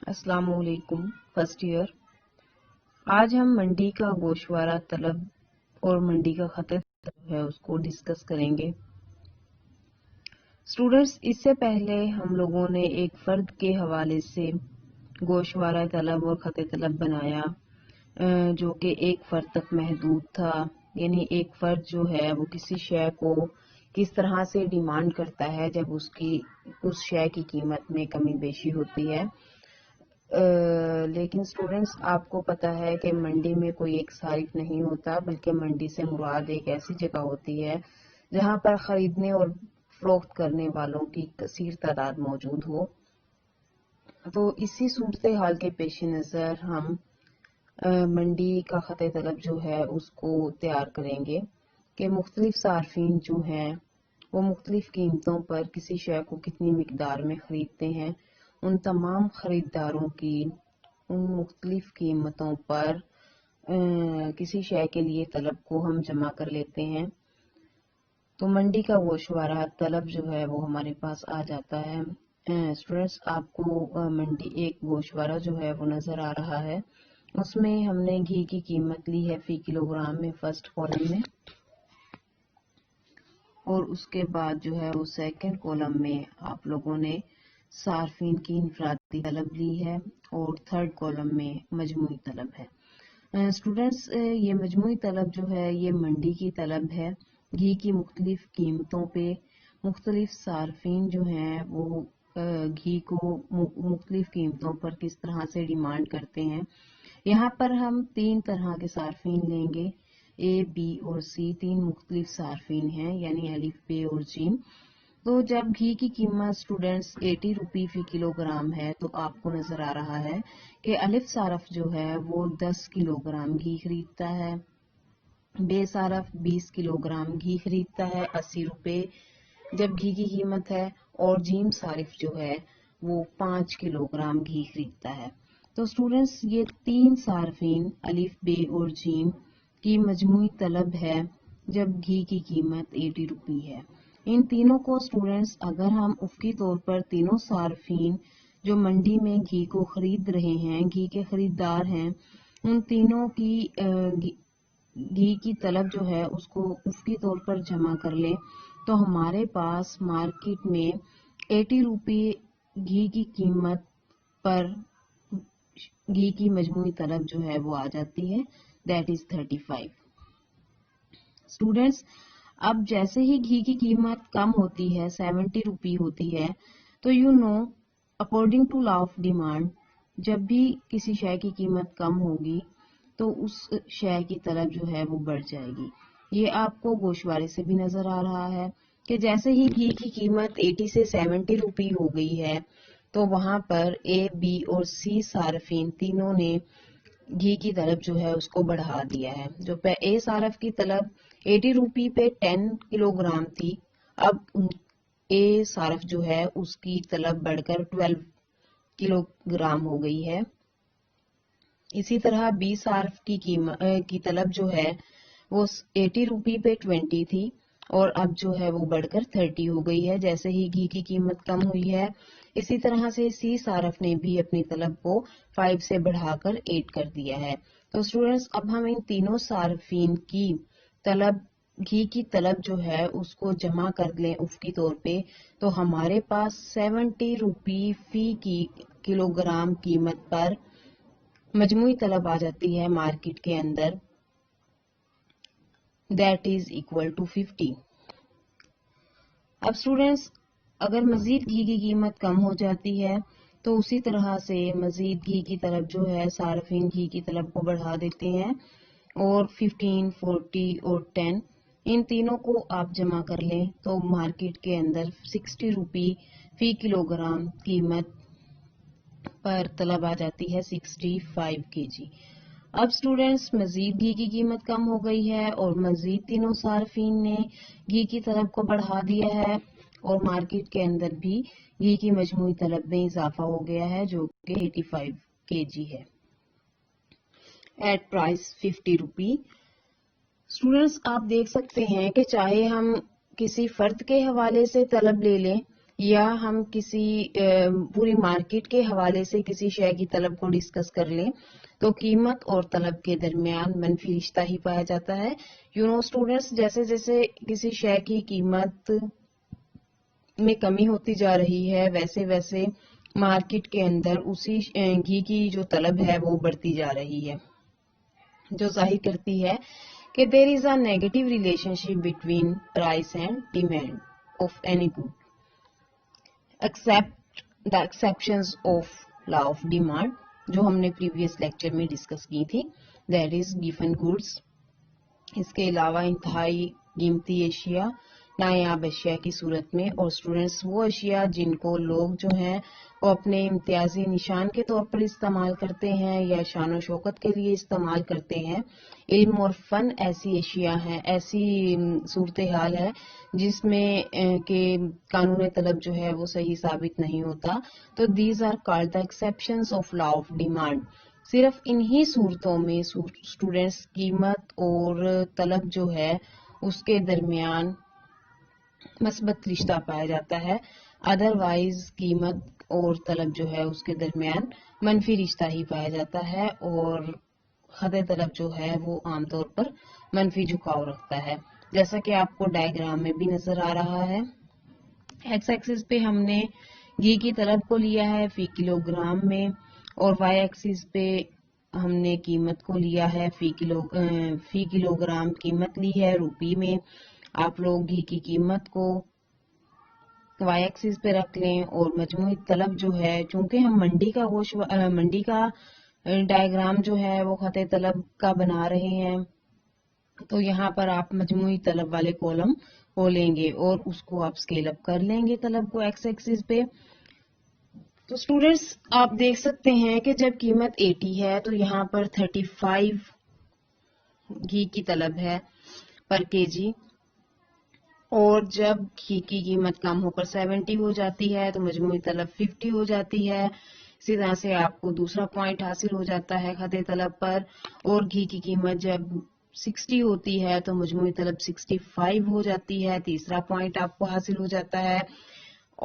अस्सलाम वालेकुम first year. आज हम मंडी का गोशवारा तलब और मंडी का खत तलब है उसको डिस्कस करेंगे। स्टूडेंट्स, इससे पहले हम लोगों ने एक फर्द के हवाले से गोशवारा तलब और खत तलब बनाया जो कि एक फर्द तक महदूद था। यानी एक फर्द जो है वो किसी शय को किस तरह से डिमांड करता है जब उसकी उस शय की कीमत में कमी बेशी होती है। लेकिन स्टूडेंट्स, आपको पता है कि मंडी में कोई एक सारिफ नहीं होता, बल्कि मंडी से मुराद एक ऐसी जगह होती है जहां पर खरीदने और फरोख्त करने वालों की कसीर तादाद मौजूद हो। तो इसी सूरत हाल के पेश नज़र हम मंडी का खत तलब जो है उसको तैयार करेंगे कि मुख्तलिफ सार्फिन जो हैं वो मुख्तलिफ कीमतों पर किसी शय को कितनी मिकदार में खरीदते हैं। उन तमाम खरीदारों की उन मुख्तलिफ कीमतों पर किसी शय के लिए तलब को हम जमा कर लेते हैं। तो मंडी का गोशवारा तलब जो है वो हमारे पास आ जाता है। स्टूडेंट्स, आपको मंडी एक गोशवारा जो है वो नज़र आ रहा है। उसमें हमने घी की कीमत ली है फी किलोग्राम में फर्स्ट कॉलम में, और उसके बाद जो है वो सेकंड कॉलम में आप लोगों ने सार्फिन की इनफरादी तलब ली है, और थर्ड कॉलम में मजमूई तलब है। स्टूडेंट्स, ये मजमूई तलब जो है ये मंडी की तलब है। घी की मुख्तलिफ कीमतों पे मुख्तलिफ सार्फिन जो हैं वो घी को मुख्तलिफ कीमतों पर किस तरह से डिमांड करते हैं। यहाँ पर हम तीन तरह के सार्फिन लेंगे। ए, बी और सी तीन मुख्तलिफ सार्फिन हैं, यानी अलिफ, बे और जीम। तो जब घी की कीमत स्टूडेंट्स 80 रुपये फी किलोग्राम है तो आपको नजर आ रहा है कि अलिफ सारफ जो है वो 10 किलोग्राम घी खरीदता है, बे सारफ 20 किलोग्राम घी खरीदता है 80 रुपये जब घी की कीमत है, और जीम सारिफ जो है वो 5 किलोग्राम घी खरीदता है। तो स्टूडेंट्स, ये तीन सार्फिन अलिफ, बे और जीम की मजमूई तलब है जब घी की कीमत 80 रुपये है। इन तीनों को स्टूडेंट्स अगर हम उफ़की तौर पर तीनों सार्फिन जो मंडी में घी को खरीद रहे हैं, घी के खरीदार हैं, उन तीनों की घी की तलब जो है उसको उफ़की तौर पर जमा कर लें तो हमारे पास मार्केट में 80 रुपये घी की कीमत पर घी की मजमूई तलब जो है वो आ जाती है, दैट इज 35। स्टूडेंट्स, अब जैसे ही घी की कीमत कम होती है, 70 रुपये होती है, तो you know according to law of demand जब भी किसी शय की कीमत कम होगी तो उस शय की तलब जो है वो बढ़ जाएगी। ये आपको गोशवारे से भी नजर आ रहा है कि जैसे ही घी की कीमत 80 से 70 रुपये हो गई है तो वहां पर ए, बी और सी सार्फिन तीनों ने घी की तलब जो है उसको बढ़ा दिया है। जो ए सारफ की तलब 80 रुपये पे 10 किलोग्राम थी, अब ए सारफ जो है उसकी तलब बढ़कर 12 किलोग्राम हो गई है। इसी तरह बी सार्फ की तलब जो है वो 80 रुपये पे 20 थी, और अब जो है वो बढ़कर 30 हो गई है जैसे ही घी की कीमत कम हुई है। इसी तरह से सी सारफ ने भी अपनी तलब को 5 से बढ़ाकर 8 कर दिया है। तो स्टूडेंट्स, अब हम इन तीनों सार्फिन की तलब घी की तलब जो है उसको जमा कर लें उफ़की तौर पे, तो हमारे पास 70 रुपये फी की किलोग्राम कीमत पर मजमूई तलब आ जाती है मार्केट के अंदर, दैट इज इक्वल टू 50। अब स्टूडेंट्स, अगर मजीद घी की कीमत कम हो जाती है तो उसी तरह से मजीद घी की तलब जो है सार्फिन घी की तलब को बढ़ा देते हैं, और 15, 40 और 10 इन तीनों को आप जमा कर लें तो मार्केट के अंदर 60 रुपये फी किलोग्राम कीमत पर तलब आ जाती है 65 kg। अब स्टूडेंट्स, मजीद घी की कीमत कम हो गई है और मजीद तीनों सार्फिन ने घी की तलब को बढ़ा दिया है, और मार्केट के अंदर भी घी की मजमूई तलब में इजाफा हो गया है जो कि 85 kg है एट प्राइस 50 रुपये। स्टूडेंट्स, आप देख सकते हैं कि चाहे हम किसी फर्द के हवाले से तलब ले लें یا ہم کسی پوری مارکیٹ کے حوالے سے کسی شے کی طلب کو ڈسکس کر لیں تو قیمت اور طلب کے درمیان منفی رشتہ ہی پایا جاتا ہے. اسٹوڈینٹس، جیسے جیسے کسی شے کی قیمت میں کمی ہوتی جا رہی ہے ویسے ویسے مارکیٹ کے اندر اسی گھی کی جو طلب ہے وہ بڑھتی جا رہی ہے، جو ظاہر کرتی ہے کہ there is a negative relationship between price and demand of any good. Except the exceptions of law of demand جو ہم نے previous lecture میں ڈسکس کی تھی. That is given goods. اس کے علاوہ انتہائی قیمتی اشیاء، نایاب اشیاء کی صورت میں، اور اسٹوڈینٹس وہ اشیاء جن کو لوگ جو ہیں وہ اپنے امتیازی نشان کے طور پر استعمال کرتے ہیں یا شان و شوکت کے لیے استعمال کرتے ہیں. علم اور فن ایسی اشیاء ہیں، ایسی صورتحال ہے جس میں کہ قانون طلب جو ہے وہ صحیح ثابت نہیں ہوتا. تو these are called the exceptions of law of demand. صرف انہی صورتوں میں اسٹوڈینٹس قیمت اور طلب جو ہے اس کے درمیان مثبت رشتہ پایا جاتا ہے، ادروائز قیمت اور طلب جو ہے اس کے درمیان منفی رشتہ ہی پایا جاتا ہے، اور خط طلب جو ہے وہ عام طور پر منفی جھکاؤ رکھتا ہے، جیسا کہ آپ کو ڈائیگرام میں بھی نظر آ رہا ہے. ایکس ایکسس پہ ہم نے گھی کی طلب کو لیا ہے فی کلو گرام میں، اور وائی ایکسس پہ ہم نے قیمت کو لیا ہے فی کلو گرام قیمت لی ہے روپی میں. آپ لوگ گھی کی قیمت کو وائی ایکسس پہ رکھ لیں، اور مجموعی طلب جو ہے، چونکہ ہم منڈی کا ڈائیگرام جو ہے وہ خط طلب کا بنا رہے ہیں، تو یہاں پر آپ مجموعی طلب والے کولم کو لیں گے اور اس کو آپ اسکیل اپ کر لیں گے طلب کو ایکس ایکسس پہ. تو اسٹوڈینٹس آپ دیکھ سکتے ہیں کہ جب قیمت 80 ہے تو یہاں پر 35 گھی کی طلب ہے پر کے جی، اور جب گھی کی قیمت کم ہو کر 70 ہو جاتی ہے تو مجموعی طلب 50 ہو جاتی ہے. اسی طرح سے آپ کو دوسرا پوائنٹ حاصل ہو جاتا ہے خط طلب پر. اور گھی کی قیمت جب 60 ہوتی ہے تو مجموعی طلب 65 ہو جاتی ہے، تیسرا پوائنٹ آپ کو حاصل ہو جاتا ہے.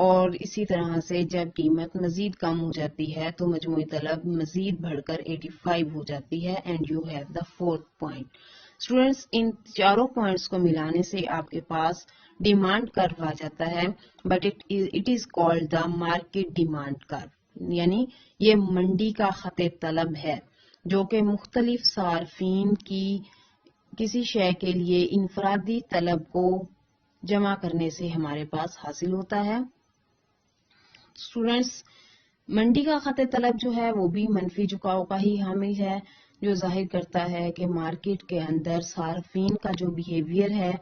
اور اسی طرح سے جب قیمت مزید کم ہو جاتی ہے تو مجموعی طلب مزید بڑھ کر 85 ہو جاتی ہے. And you have the fourth point. Students ان چاروں پوائنٹس کو ملانے سے آپ کے پاس ڈیمانڈ کرو آ جاتا ہے، but it is called the market demand کرو، یعنی یہ منڈی کا خط طلب ہے جو کہ مختلف صارفین کی کسی شے کے لیے انفرادی طلب کو جمع کرنے سے ہمارے پاس حاصل ہوتا ہے. اسٹوڈینٹس منڈی کا خط طلب جو ہے وہ بھی منفی جھکاؤ کا ہی حامل ہے، جو ظاہر کرتا ہے کہ مارکیٹ کے اندر صارفین کا جو بیہیویئر ہے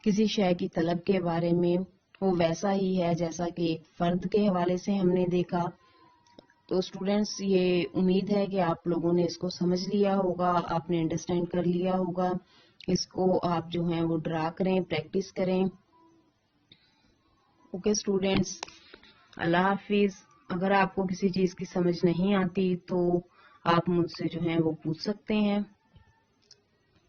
کسی شے کی طلب کے بارے میں وہ ویسا ہی ہے جیسا کہ ایک فرد کے حوالے سے ہم نے دیکھا. تو اسٹوڈینٹس یہ امید ہے کہ آپ لوگوں نے اس کو سمجھ لیا ہوگا، آپ نے انڈرسٹینڈ کر لیا ہوگا. اس کو آپ جو ہیں وہ ڈرا کریں، پریکٹس کریں. اوکے اسٹوڈینٹس، اللہ حافظ. اگر آپ کو کسی چیز کی سمجھ نہیں آتی تو آپ مجھ سے جو ہیں وہ پوچھ سکتے ہیں.